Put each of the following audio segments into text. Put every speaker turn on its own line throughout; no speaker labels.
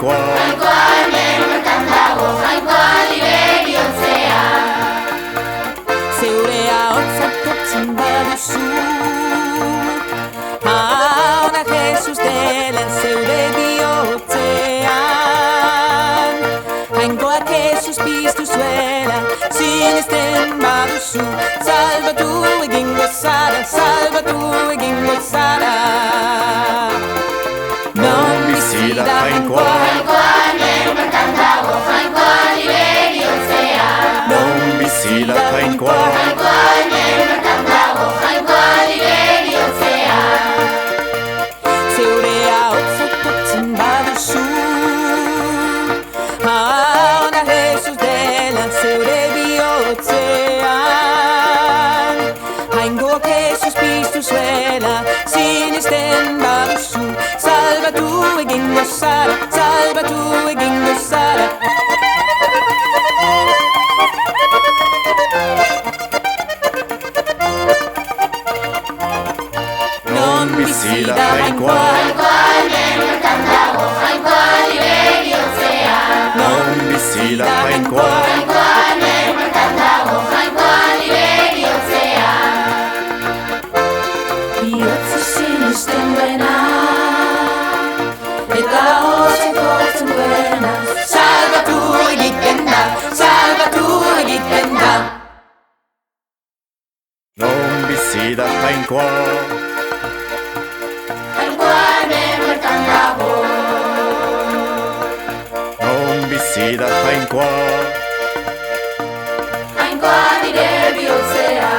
qua,
Mentre mercantago, qua liberi otzea.
Zeure ahotzakotzen baduzu Haona Jesus dela zeure bihotzean Jainkoak Jesus piztu zuela sinesten baduzu Salbatu egingo zara Non bizi da jainkoa
Mentre mercantago, qua liberi otzea.
non bizi da jainkoa,
Mentre mercantago, qua liberi otzea.
Zeure ahotzakotzen baduzu Haona Jesus dela zeure bihotzean Jainkoak Jesus piztu zuela sinesten baduzu Salbatu egingo zara Non bizi da jainkoa,
Mentre mercantago, qua liberi otzea.
non bizi da jainkoa,
Mentre mercantago, qua liberi otzea.
Bihotza sinesten duena Eta hotzekotzen duena Salbatu egiten da
non bizi da jainkoa,
Mentre mercantago,
non bizi da jainkoa,
qua liberi otzea.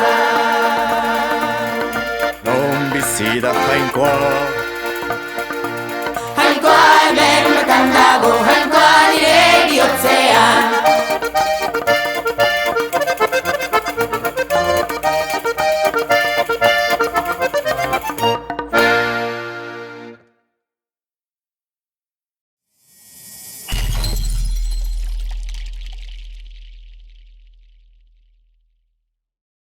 non bizi da jainkoa,
Jainkoa hemen bertan dago